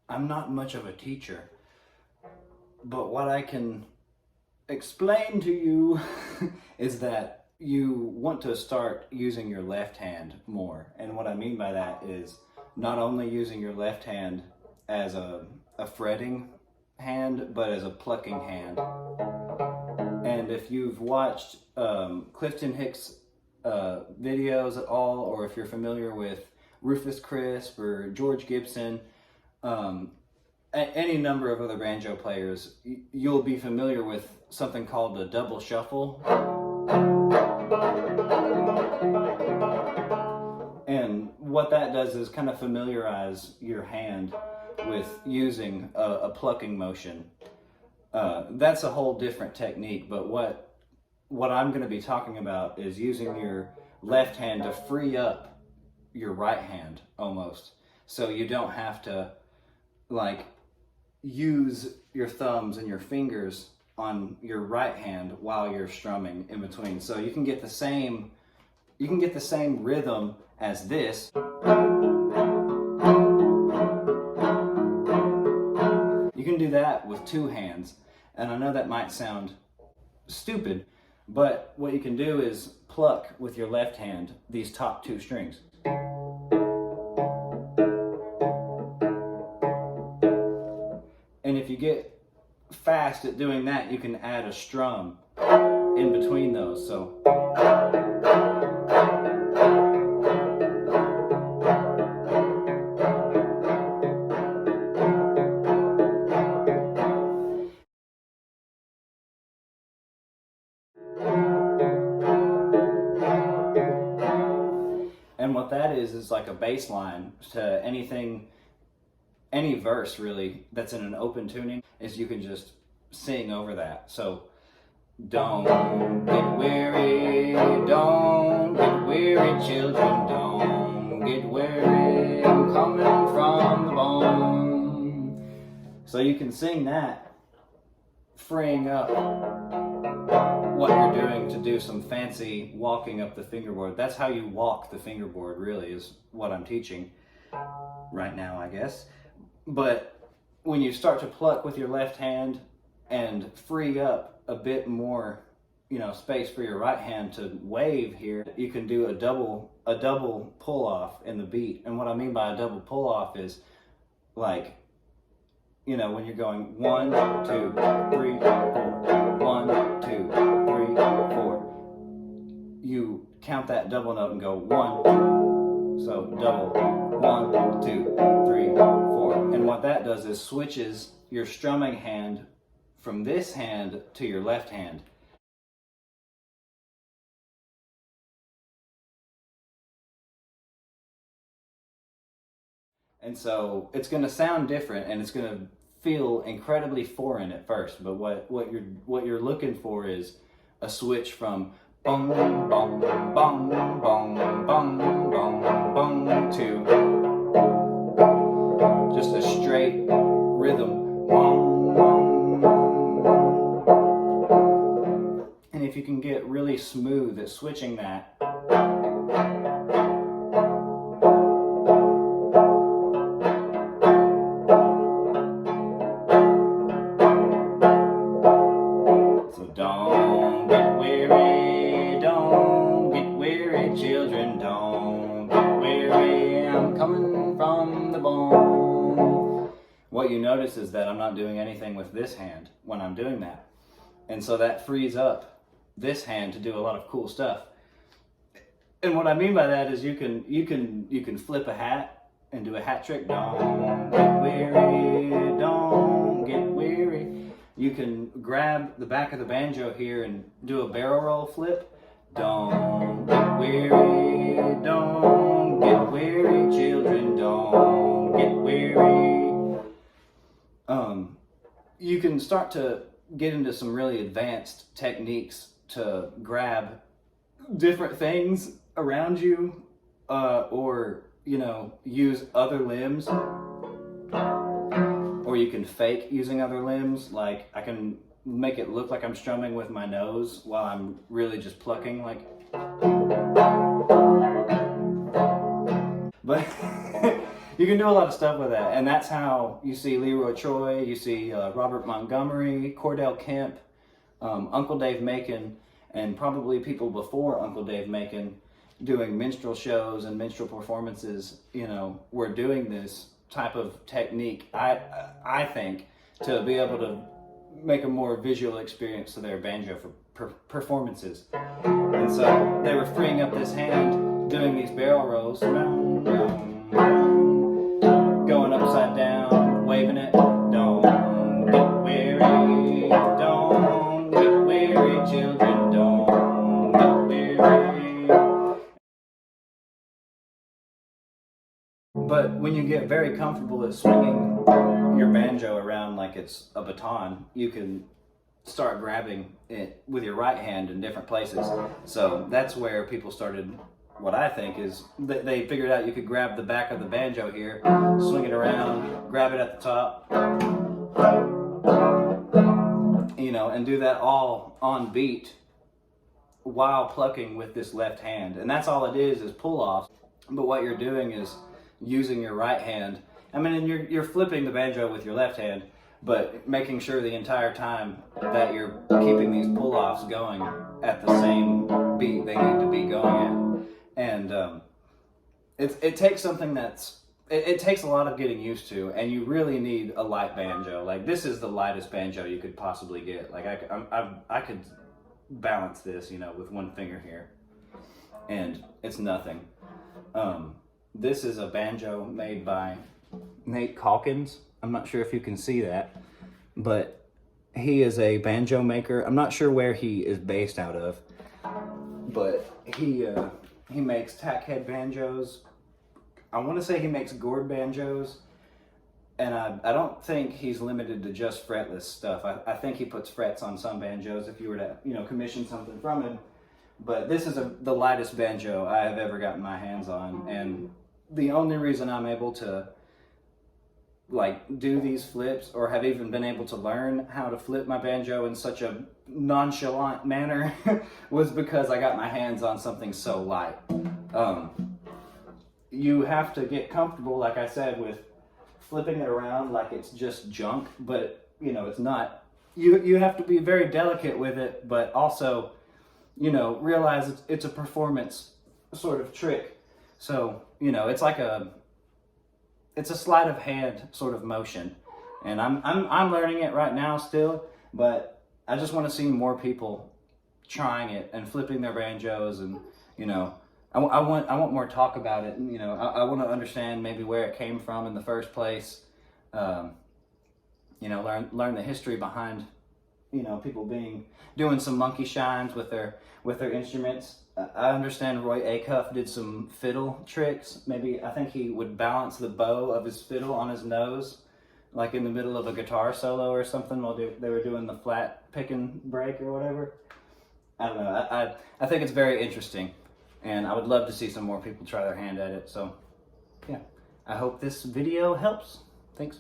I'm not much of a teacher, but what I can explain to you is that you want to start using your left hand more. And what I mean by that is not only using your left hand as a fretting hand, but as a plucking hand. And if you've watched Clifton Hicks videos at all, or if you're familiar with Rufus Crisp or George Gibson, any number of other banjo players, you'll be familiar with something called the double shuffle. And what that does is kind of familiarize your hand with using a plucking motion. That's a whole different technique, but what I'm going to be talking about is using your left hand to free up your right hand almost. So you don't have to like use your thumbs and your fingers on your right hand while you're strumming in between. So you can get the same rhythm as this. You can do that with two hands. And I know that might sound stupid, but what you can do is pluck with your left hand these top two strings. And if you get fast at doing that, you can add a strum in between those. So and what that is like a bass line to any verse really that's in an open tuning, is you can just sing over that. So don't get weary, don't get weary, children, don't get weary, I'm coming from the bone. So you can sing that, freeing up what you're doing to do some fancy walking up the fingerboard. That's how you walk the fingerboard, really, is what I'm teaching right now, I guess. But when you start to pluck with your left hand and free up a bit more, space for your right hand to wave here, you can do a double pull off in the beat. And what I mean by a double pull off is like, when you're going 1, 2, 3, 4, 1, 2, 3, 4, you count that double note and go 1, 2. So double 1, 2, 3, 4. And what that does is switches your strumming hand from this hand to your left hand. And so it's going to sound different, and it's going to feel incredibly foreign at first. But what you're looking for is a switch from bong bong bong bong bong bong bong to just a straight rhythm. Bong, bong, bong. And if you can get really smooth at switching that, so don't get weary, don't get weary, children, don't get weary, I'm coming from the bone. What you notice is that I'm not doing anything with this hand when I'm doing that. And so that frees up this hand to do a lot of cool stuff. And what I mean by that is you can flip a hat and do a hat trick. Don't get weary, don't get weary. You can grab the back of the banjo here and do a barrel roll flip. Don't get weary, don't get weary, children, don't get weary. You can start to get into some really advanced techniques to grab different things around you, or use other limbs, or you can fake using other limbs. Like I can make it look like I'm strumming with my nose while I'm really just plucking, like. But You can do a lot of stuff with that, and that's how you see Leroy Troy, you see Robert Montgomery, Cordell Kemp, Uncle Dave Macon, and probably people before Uncle Dave Macon doing minstrel shows and minstrel performances, you know, were doing this type of technique, I think, to be able to make a more visual experience to their banjo for performances. And so they were freeing up this hand, doing these barrel rolls, going upside down, waving it. Don't get weary, don't get weary, children, don't get weary. But when you get very comfortable at swinging your banjo around like it's a baton, you can start grabbing it with your right hand in different places. So that's where people started, what I think is, they figured out you could grab the back of the banjo here, swing it around, grab it at the top, you know, and do that all on beat while plucking with this left hand. And that's all it is pull-offs. But what you're doing is using your right hand. I mean, and you're flipping the banjo with your left hand, but making sure the entire time that you're keeping these pull-offs going at the same beat they need to be going at. And it takes something that's, it takes a lot of getting used to, and you really need a light banjo. Like, this is the lightest banjo you could possibly get. Like, I could balance this, you know, with one finger here, and it's nothing. This is a banjo made by Nate Calkins. I'm not sure if you can see that, but he is a banjo maker. I'm not sure where he is based out of, but he makes tack head banjos. I want to say he makes gourd banjos, and I don't think he's limited to just fretless stuff. I think he puts frets on some banjos if you were to, you know, commission something from him. But this is the lightest banjo I have ever gotten my hands on, and the only reason I'm able to like do these flips, or have even been able to learn how to flip my banjo in such a nonchalant manner was because I got my hands on something so light. You have to get comfortable, like I said, with flipping it around like it's just junk, but you know, it's not. You have to be very delicate with it, but also, you know, realize it's a performance sort of trick. So, you know, it's like it's a sleight of hand sort of motion, and I'm learning it right now still, but I just want to see more people trying it and flipping their banjos, and you know, I want more talk about it, and you know, I want to understand maybe where it came from in the first place. You know, learn the history behind, you know, people doing some monkey shines with their instruments. I understand Roy Acuff did some fiddle tricks. Maybe, I think he would balance the bow of his fiddle on his nose, like in the middle of a guitar solo or something, while they were doing the flat pick and break or whatever. I don't know. I think it's very interesting, and I would love to see some more people try their hand at it. So, yeah. I hope this video helps. Thanks.